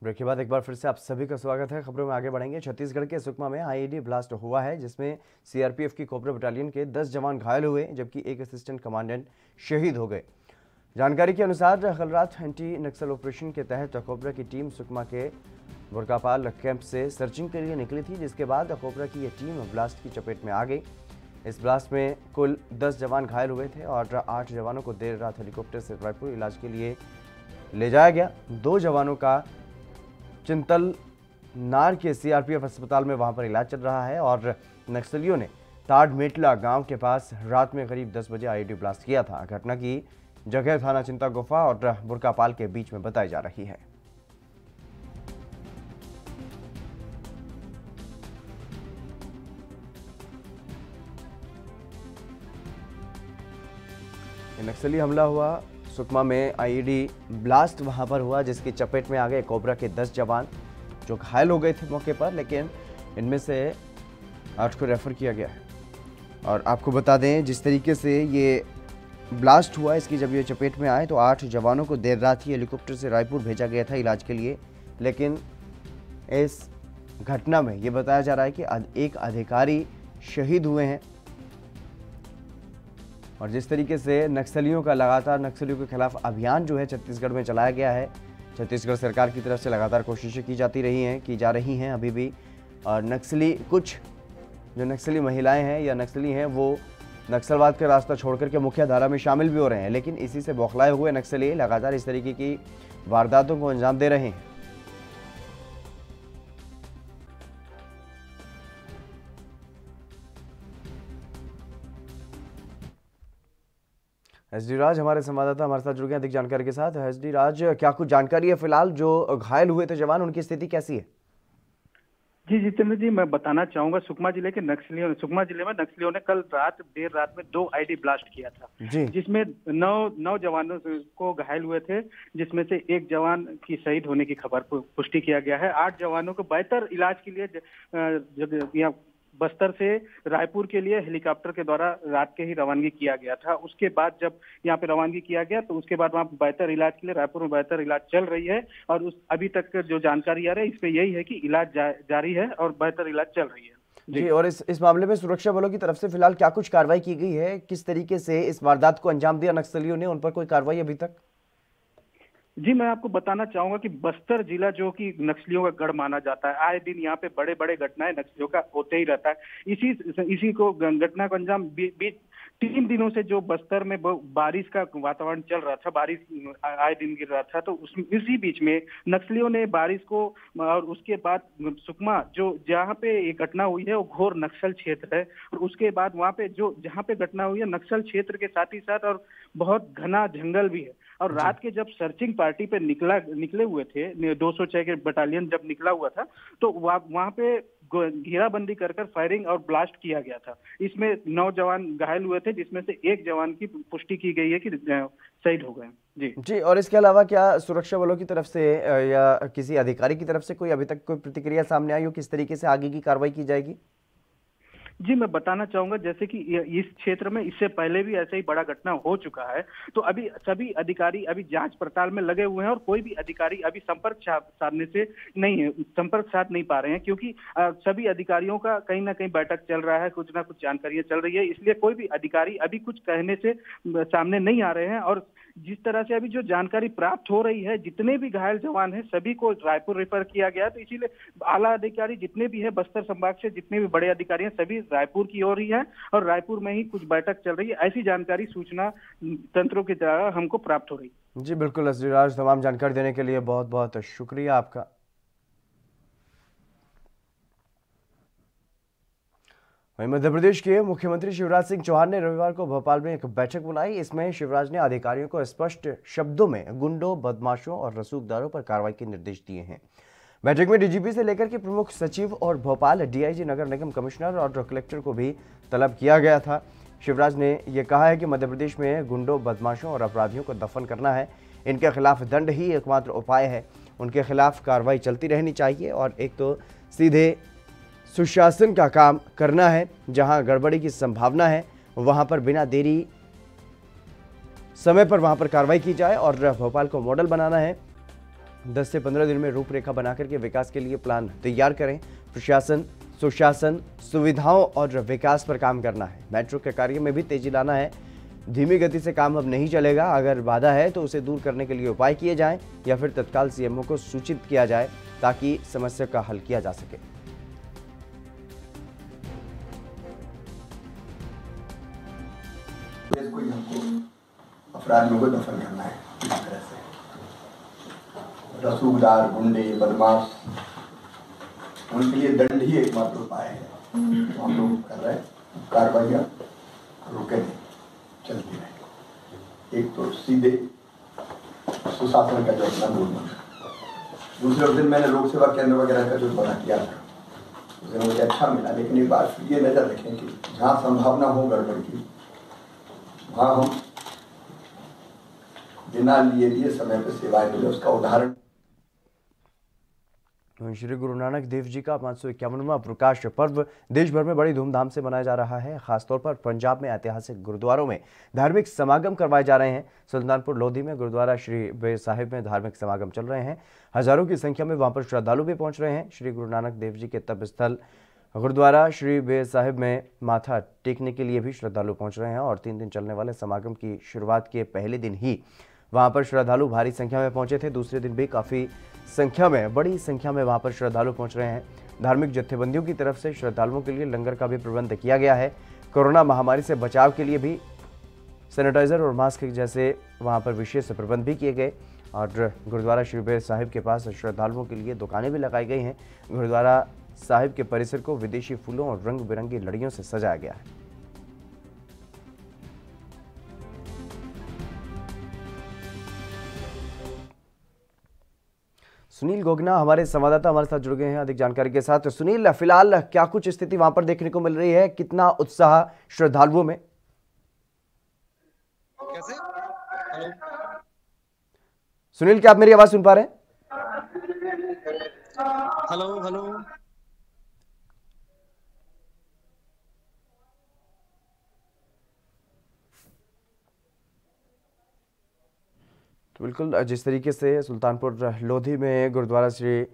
ब्रेक के बाद एक बार फिर से आप सभी का स्वागत है। खबरों में आगे बढ़ेंगे। छत्तीसगढ़ के सुकमा में आईईडी ब्लास्ट हुआ है, जिसमें सीआरपीएफ की कोबरा बटालियन के 10 जवान घायल हुए, जबकि एक असिस्टेंट कमांडेंट शहीद हो गए। जानकारी के अनुसार कल रात एंटी नक्सल ऑपरेशन के तहत कोबरा की टीम सुकमा के बुरकापाल कैंप से सर्चिंग के लिए निकली थी, जिसके बाद कोबरा की यह टीम ब्लास्ट की चपेट में आ गई। इस ब्लास्ट में कुल 10 जवान घायल हुए थे और 8 जवानों को देर रात हेलीकॉप्टर से रायपुर इलाज के लिए ले जाया गया। 2 जवानों का चिंतल नार के सीआरपीएफ अस्पताल में वहां पर इलाज चल रहा है और नक्सलियों ने ताड़मेटला गांव के पास रात में करीब 10 बजे आईईडी ब्लास्ट किया था। घटना की जगह थाना चिंता गुफा और बुरकापाल के बीच में बताई जा रही है। नक्सली हमला हुआ सुकमा में, आईईडी ब्लास्ट वहां पर हुआ, जिसकी चपेट में आ गए कोबरा के 10 जवान जो घायल हो गए थे मौके पर, लेकिन इनमें से 8 को रेफर किया गया है। और आपको बता दें, जिस तरीके से ये ब्लास्ट हुआ, इसकी जब ये चपेट में आए तो 8 जवानों को देर रात ही हेलीकॉप्टर से रायपुर भेजा गया था इलाज के लिए। लेकिन इस घटना में ये बताया जा रहा है कि एक अधिकारी शहीद हुए हैं। और जिस तरीके से नक्सलियों का लगातार नक्सलियों के खिलाफ अभियान जो है छत्तीसगढ़ में चलाया गया है, छत्तीसगढ़ सरकार की तरफ से लगातार कोशिशें की जा रही हैं अभी भी। और नक्सली, कुछ जो नक्सली महिलाएं हैं या नक्सली हैं वो नक्सलवाद का रास्ता छोड़कर के मुख्य धारा में शामिल भी हो रहे हैं। लेकिन इसी से बौखलाए हुए नक्सली लगातार इस तरीके की वारदातों को अंजाम दे रहे हैं। एसडी राज हमारे संवाददाता हमारे साथ जुड़ गए अधिक जानकारी के साथ। एसडी राज, क्या कुछ जानकारी है फिलहाल? जो घायल हुए थे जवान, उनकी स्थिति कैसी है? जी जितेंद्र जी, मैं बताना चाहूंगा सुकमा जिले में नक्सलियों ने कल देर रात में 2 आईडी ब्लास्ट किया था, जिसमें 9 जवानों को घायल हुए थे, जिसमें से 1 जवान की शहीद होने की खबर पुष्टि किया गया है। 8 जवानों को बेहतर इलाज के लिए बस्तर से रायपुर के लिए हेलीकॉप्टर के द्वारा रात के ही रवानगी किया गया था। उसके बाद जब यहाँ पे रवानगी किया गया तो उसके बाद वहाँ बेहतर इलाज के लिए रायपुर में बेहतर इलाज चल रही है। और अभी तक जो जानकारी आ रही है इस पे यही है कि इलाज जारी है और बेहतर इलाज चल रही है। जी, और इस मामले में सुरक्षा बलों की तरफ से फिलहाल क्या कुछ कार्रवाई की गई है? किस तरीके से इस वारदात को अंजाम दिया नक्सलियों ने, उन पर कोई कार्रवाई अभी तक? जी, मैं आपको बताना चाहूंगा कि बस्तर जिला जो कि नक्सलियों का गढ़ माना जाता है, आए दिन यहाँ पे बड़े बड़े घटनाएं नक्सलियों का होते ही रहता है। इसी को घटना को अंजाम 3 दिनों से जो बस्तर में बारिश का वातावरण चल रहा था, बारिश आए दिन गिर रहा था, तो इसी बीच में नक्सलियों ने बारिश को और उसके बाद सुकमा जो जहाँ पे ये घटना हुई है वो घोर नक्सल क्षेत्र है। और उसके बाद वहाँ पे जहाँ पे घटना हुई है नक्सल क्षेत्र के साथ ही साथ और बहुत घना जंगल भी है। और रात के जब सर्चिंग पार्टी पे निकले हुए थे 206 के बटालियन जब निकला हुआ था तो वहाँ पे घेराबंदी कर फायरिंग और ब्लास्ट किया गया था। इसमें 9 जवान घायल हुए थे, जिसमें से 1 जवान की पुष्टि की गई है कि शहीद हो गए। जी, और इसके अलावा क्या सुरक्षा बलों की तरफ से या किसी अधिकारी की तरफ से कोई अभी तक कोई प्रतिक्रिया सामने आई हो? किस तरीके से आगे की कार्रवाई की जाएगी? जी, मैं बताना चाहूंगा जैसे कि इस क्षेत्र में इससे पहले भी ऐसे ही बड़ा घटना हो चुका है, तो अभी सभी अधिकारी अभी जांच पड़ताल में लगे हुए हैं और कोई भी अधिकारी अभी संपर्क साध नहीं पा रहे हैं, क्योंकि सभी अधिकारियों का कहीं ना कहीं बैठक चल रहा है, कुछ ना कुछ जानकारियां चल रही है, इसलिए कोई भी अधिकारी अभी कुछ कहने से सामने नहीं आ रहे हैं। और जिस तरह से अभी जो जानकारी प्राप्त हो रही है, जितने भी घायल जवान हैं सभी को रायपुर रेफर किया गया, तो इसीलिए आला अधिकारी जितने भी है बस्तर संभाग से जितने भी बड़े अधिकारी हैं सभी रायपुर की ओर ही है और रायपुर में ही कुछ बैठक चल रही है। ऐसी जानकारी सूचना तंत्रों के द्वारा हमको प्राप्त हो रही है। जी बिल्कुल एसडी राज, तमाम जानकारी देने के लिए बहुत बहुत शुक्रिया आपका। वहीं मध्य प्रदेश के मुख्यमंत्री शिवराज सिंह चौहान ने रविवार को भोपाल में एक बैठक बुलाई। इसमें शिवराज ने अधिकारियों को स्पष्ट शब्दों में गुंडों, बदमाशों और रसूखदारों पर कार्रवाई के निर्देश दिए हैं। बैठक में डीजीपी से लेकर के प्रमुख सचिव और भोपाल डीआईजी, नगर निगम कमिश्नर और कलेक्टर को भी तलब किया गया था। शिवराज ने यह कहा है कि मध्य प्रदेश में गुंडों, बदमाशों और अपराधियों को दफन करना है। इनके खिलाफ दंड ही एकमात्र उपाय है। उनके खिलाफ कार्रवाई चलती रहनी चाहिए और एक तो सीधे सुशासन का काम करना है। जहां गड़बड़ी की संभावना है वहां पर बिना देरी समय पर वहां पर कार्रवाई की जाए और भोपाल को मॉडल बनाना है। 10 से 15 दिन में रूपरेखा बनाकर के विकास के लिए प्लान तैयार करें। प्रशासन, सुशासन, सुविधाओं और विकास पर काम करना है। मेट्रो के कार्य में भी तेजी लाना है। धीमी गति से काम अब नहीं चलेगा। अगर बाधा है तो उसे दूर करने के लिए उपाय किए जाएं या फिर तत्काल सीएमओ को सूचित किया जाए ताकि समस्या का हल किया जा सके। कोई हमको अपराधियों को दफन करना है इस तरह से। रसूखदार, गुंडे, बदमाश, उनके लिए दंड ही एकमात्र उपाय है। तो हम लोग कर रहे हैं, कार्रवाइयाँ रुके नहीं, चलती रहे। एक तो सीधे सुशासन का जो अपना मूल मंत्र। दूसरे दिन मैंने लोक सेवा केंद्र वगैरह का जो बना किया था उसे मुझे अच्छा मिला, लेकिन एक बार ये नजर रखें कि जहाँ संभावना हो गड़बड़ की वहाँ हम बिना लिए समय पर सेवाएं मिले। उसका उदाहरण श्री गुरु नानक देव जी का 551वां प्रकाश पर्व देश भर में बड़ी धूमधाम से मनाया जा रहा है। खासतौर पर पंजाब में ऐतिहासिक गुरुद्वारों में धार्मिक समागम करवाए जा रहे हैं। सुल्तानपुर लोधी में गुरुद्वारा श्री बेर साहिब में धार्मिक समागम चल रहे हैं। हजारों की संख्या में वहां पर श्रद्धालु भी पहुंच रहे हैं। श्री गुरु नानक देव जी के तप स्थल गुरुद्वारा श्री बेर साहिब में माथा टेकने के लिए भी श्रद्धालु पहुंच रहे हैं और 3 दिन चलने वाले समागम की शुरुआत के पहले दिन ही वहां पर श्रद्धालु भारी संख्या में पहुंचे थे। दूसरे दिन भी काफी संख्या में बड़ी संख्या में वहां पर श्रद्धालु पहुंच रहे हैं। धार्मिक जत्थेबंदियों की तरफ से श्रद्धालुओं के लिए लंगर का भी प्रबंध किया गया है। कोरोना महामारी से बचाव के लिए भी सैनिटाइजर और मास्क जैसे वहां पर विशेष प्रबंध भी किए गए और गुरुद्वारा श्री बेर साहिब के पास श्रद्धालुओं के लिए दुकानें भी लगाई गई हैं। गुरुद्वारा साहिब के परिसर को विदेशी फूलों और रंग बिरंगी लड़ियों से सजाया गया है। सुनील गोगना हमारे संवाददाता हमारे साथ जुड़ गए हैं अधिक जानकारी के साथ। सुनील, फिलहाल क्या कुछ स्थिति वहां पर देखने को मिल रही है? कितना उत्साह श्रद्धालुओं में? कैसे? सुनील, क्या आप मेरी आवाज सुन पा रहे हैं? Hello hello. बिल्कुल, जिस तरीके से सुल्तानपुर लोधी में गुरुद्वारा श्री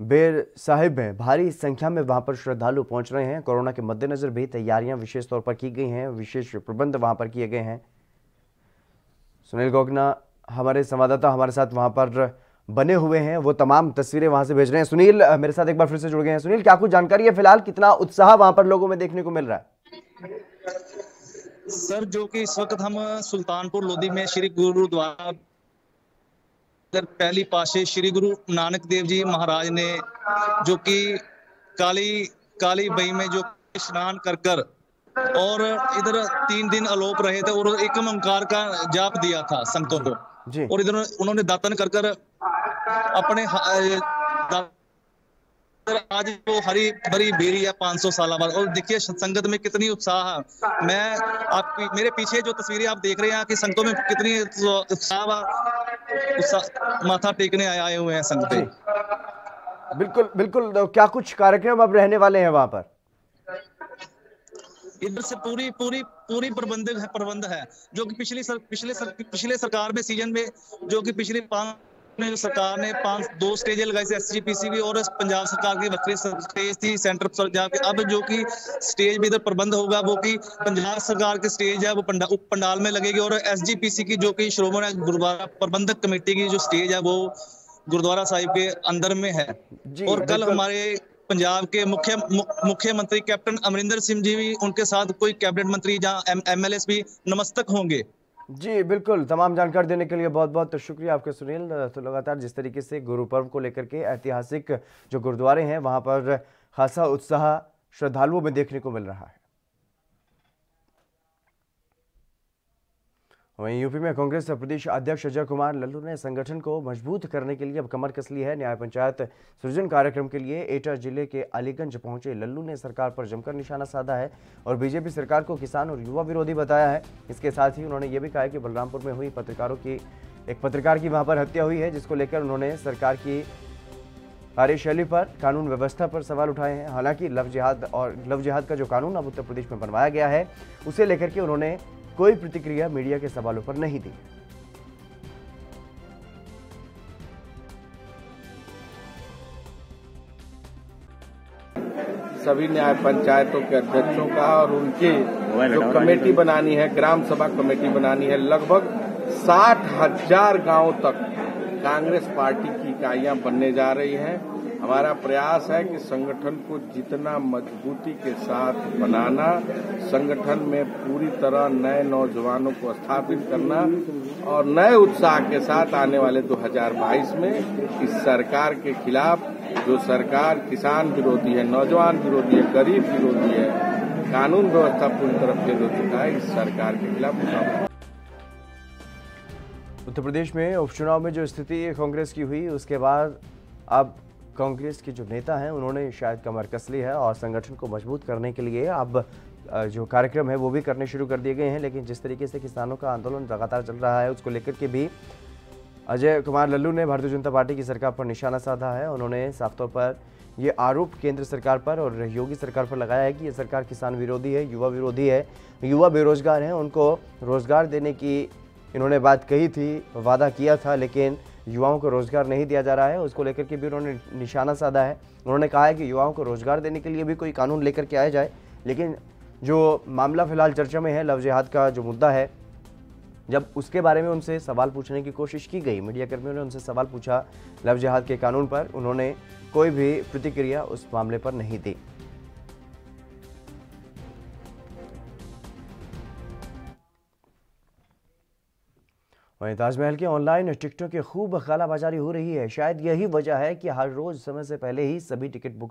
बेर साहिब में भारी संख्या में वहां पर श्रद्धालु पहुंच रहे हैं। कोरोना के मद्देनजर भी तैयारियां विशेष तौर पर की गई हैं, विशेष प्रबंध वहां पर किए गए हैं। सुनील गोगना हमारे संवाददाता हमारे साथ वहां पर बने हुए हैं, वो तमाम तस्वीरें वहां से भेज रहे हैं। सुनील मेरे साथ एक बार फिर से जुड़ गए हैं। सुनील, क्या कुछ जानकारी है फिलहाल? कितना उत्साह वहां पर लोगों में देखने को मिल रहा है? सर, जो कि इस वक्त हम सुल्तानपुर लोधी में श्री गुरुद्वारा पहली पाशे श्री गुरु नानक देव जी महाराज ने जो कि काली बई में जो स्नान कर कर और इधर 3 दिन अलोप रहे थे और एक ओंकार का जाप दिया था संतों को और इधर उन्होंने दातन कर कर अपने आज वो हरी भरी बेरी है 500 साल बाद। और देखिए संगत में कितनी उत्साह। मैं आपकी मेरे पीछे जो तस्वीरें आप देख रहे हैं कि संगतों में कितनी उत्साह माथा टेकने आए हुए हैं संगतें। बिल्कुल बिल्कुल। क्या कुछ कार्यक्रम अब रहने वाले हैं वहां पर? इधर से पूरी प्रबंध है जो कि पिछले सरकार में सीजन में जो कि पिछले सरकार ने 2 स्टेजें लगाई थी, SGPC और पंजाब सरकार की वक्री स्टेज थी सेंटर पंजाब। अब जो कि स्टेज भी इधर प्रबंध होगा वो कि पंजाब सरकार की स्टेज है वो पंडाल में लगेगी और SGPC की जो कि श्रोमणी गुरुद्वारा प्रबंधक कमेटी की जो स्टेज है वो गुरुद्वारा साहिब के अंदर में है। और कल हमारे पंजाब के मुख्यमंत्री कैप्टन अमरिंदर सिंह जी भी उनके साथ कोई कैबिनेट मंत्री या MLAs भी नमस्तक होंगे। जी बिल्कुल, तमाम जानकारी देने के लिए बहुत बहुत शुक्रिया आपके सुनील। तो लगातार जिस तरीके से गुरु पर्व को लेकर के ऐतिहासिक जो गुरुद्वारे हैं वहां पर खासा उत्साह श्रद्धालुओं में देखने को मिल रहा है। वहीं यूपी में कांग्रेस प्रदेश अध्यक्ष अजय कुमार लल्लू ने संगठन को मजबूत करने के लिए अब कमर कस ली है। न्याय पंचायत सृजन कार्यक्रम के लिए एटा जिले के अलीगंज पहुंचे लल्लू ने सरकार पर जमकर निशाना साधा है और बीजेपी सरकार को किसान और युवा विरोधी बताया है। इसके साथ ही उन्होंने ये भी कहा कि बलरामपुर में हुई एक पत्रकार की वहां पर हत्या हुई है, जिसको लेकर उन्होंने सरकार की कार्यशैली पर, कानून व्यवस्था पर सवाल उठाए हैं। हालांकि लव जिहाद का जो कानून अब उत्तर प्रदेश में बनवाया गया है उसे लेकर के उन्होंने कोई प्रतिक्रिया मीडिया के सवालों पर नहीं दी। सभी न्याय पंचायतों के अध्यक्षों का और उनकी जो कमेटी बनानी है, ग्राम सभा कमेटी बनानी है, लगभग 60,000 गांवों तक कांग्रेस पार्टी की इकाइयां बनने जा रही हैं। हमारा प्रयास है कि संगठन को जितना मजबूती के साथ बनाना, संगठन में पूरी तरह नए नौजवानों को स्थापित करना और नए उत्साह के साथ आने वाले 2022 में इस सरकार के खिलाफ, जो सरकार किसान विरोधी है, नौजवान विरोधी है, गरीब विरोधी है, कानून व्यवस्था पूरी तरह फेल हो चुका है, इस सरकार के खिलाफ मुकाबला। उत्तर प्रदेश में उपचुनाव में जो स्थिति कांग्रेस की हुई उसके बाद अब कांग्रेस के जो नेता हैं उन्होंने शायद कमर कस ली है और संगठन को मजबूत करने के लिए अब जो कार्यक्रम है वो भी करने शुरू कर दिए गए हैं। लेकिन जिस तरीके से किसानों का आंदोलन लगातार चल रहा है उसको लेकर के भी अजय कुमार लल्लू ने भारतीय जनता पार्टी की सरकार पर निशाना साधा है। उन्होंने साफ तौर पर ये आरोप केंद्र सरकार पर और योगी सरकार पर लगाया है कि ये सरकार किसान विरोधी है, युवा विरोधी है, युवा बेरोजगार हैं, उनको रोजगार देने की इन्होंने बात कही थी, वादा किया था, लेकिन युवाओं को रोजगार नहीं दिया जा रहा है। उसको लेकर के भी उन्होंने निशाना साधा है। उन्होंने कहा है कि युवाओं को रोजगार देने के लिए भी कोई कानून लेकर के आया जाए, लेकिन जो मामला फिलहाल चर्चा में है, लव जिहाद का जो मुद्दा है, जब उसके बारे में उनसे सवाल पूछने की कोशिश की गई, मीडिया कर्मियों ने उनसे सवाल पूछा लव जिहाद के कानून पर, उन्होंने कोई भी प्रतिक्रिया उस मामले पर नहीं दी। वहीं ताजमहल के ऑनलाइन टिकटों की खूब कालाबाजारी हो रही है। शायद यही वजह है कि हर रोज समय से पहले ही सभी टिकट बुक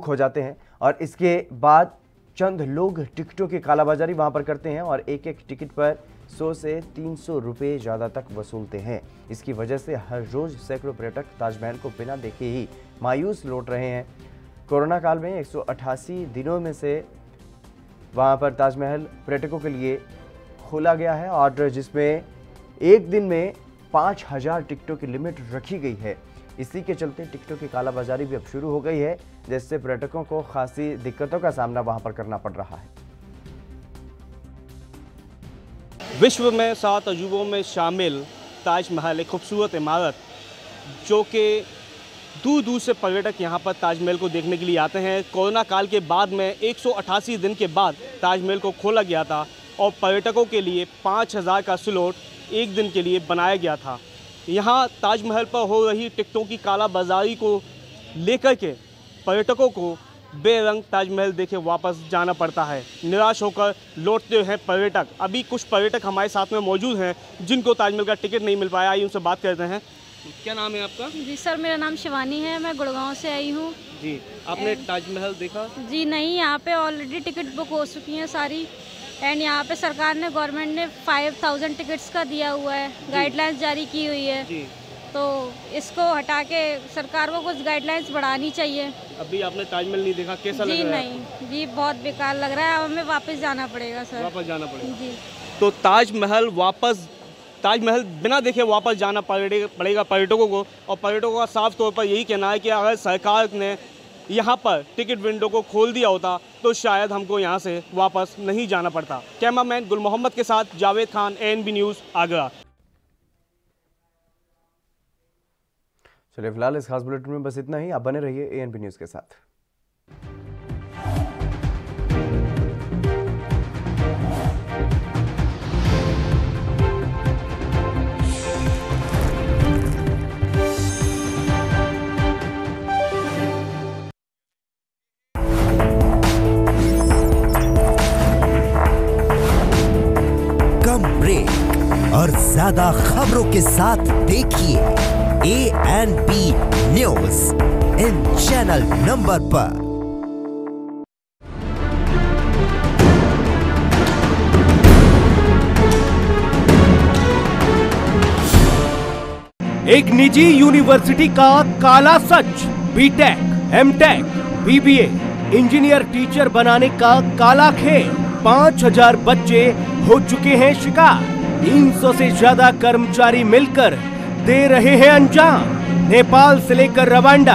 हो जाते हैं और इसके बाद चंद लोग टिकटों की कालाबाजारी वहां पर करते हैं और एक एक टिकट पर 100 से 300 रुपये ज़्यादा तक वसूलते हैं। इसकी वजह से हर रोज़ सैकड़ों पर्यटक ताजमहल को बिना देखे ही मायूस लौट रहे हैं। कोरोना काल में 188 दिनों में से वहां पर ताजमहल पर्यटकों के लिए खोला गया है और जिसमें एक दिन में 5000 टिकटों की लिमिट रखी गई है। इसी के चलते टिकटों की कालाबाजारी भी अब शुरू हो गई है, जिससे पर्यटकों को खासी दिक्कतों का सामना वहां पर करना पड़ रहा है। विश्व में 7 अजूबों में शामिल ताजमहल एक खूबसूरत इमारत, जो कि दूर दूर से पर्यटक यहाँ पर ताजमहल को देखने के लिए आते हैं। कोरोना काल के बाद में 188 दिन के बाद ताजमहल को खोला गया था और पर्यटकों के लिए 5000 का स्लॉट एक दिन के लिए बनाया गया था। यहाँ ताजमहल पर हो रही टिकटों की कालाबाजारी को लेकर के पर्यटकों को बेरंग ताजमहल देखे वापस जाना पड़ता है। निराश होकर लौटते हैं पर्यटक। अभी कुछ पर्यटक हमारे साथ में मौजूद हैं जिनको ताजमहल का टिकट नहीं मिल पाया। आइए उनसे बात करते हैं। क्या नाम है आपका? जी सर, मेरा नाम शिवानी है, मैं गुड़गांव से आई हूँ। जी, आपने ताजमहल देखा? जी नहीं, यहाँ पे ऑलरेडी टिकट बुक हो चुकी हैं सारी। एंड यहाँ पे सरकार ने, गवर्नमेंट ने 5000 टिकट्स का दिया हुआ है, गाइडलाइंस जारी की हुई है जी। तो इसको हटा के सरकार को कुछ गाइडलाइंस बढ़ानी चाहिए। अभी आपने ताजमहल नहीं देखा, कैसा लग रहा है? नहीं जी, बहुत बेकार लग रहा है, हमें वापस जाना पड़ेगा सर। वापस जाना पड़ेगा जी। तो ताजमहल बिना देखे वापस जाना पड़ेगा पर्यटकों को। और पर्यटकों का साफ तौर पर यही कहना है कि अगर सरकार ने यहाँ पर टिकट विंडो को खोल दिया होता तो शायद हमको यहाँ से वापस नहीं जाना पड़ता। कैमरामैन गुल मोहम्मद के साथ जावेद खान, ANB न्यूज़, आगरा। चलिए फिलहाल इस खास बुलेटिन में बस इतना ही। आप बने रहिए ANB न्यूज़ के साथ। और ज्यादा खबरों के साथ देखिए ANB news in channel number पर। एक निजी यूनिवर्सिटी का काला सच। BTech, MTech, BBA, engineer teacher बनाने का काला खेल। 5000 बच्चे हो चुके हैं शिकार। 300 से ज्यादा कर्मचारी मिलकर दे रहे हैं अंजाम। नेपाल से लेकर रवांडा,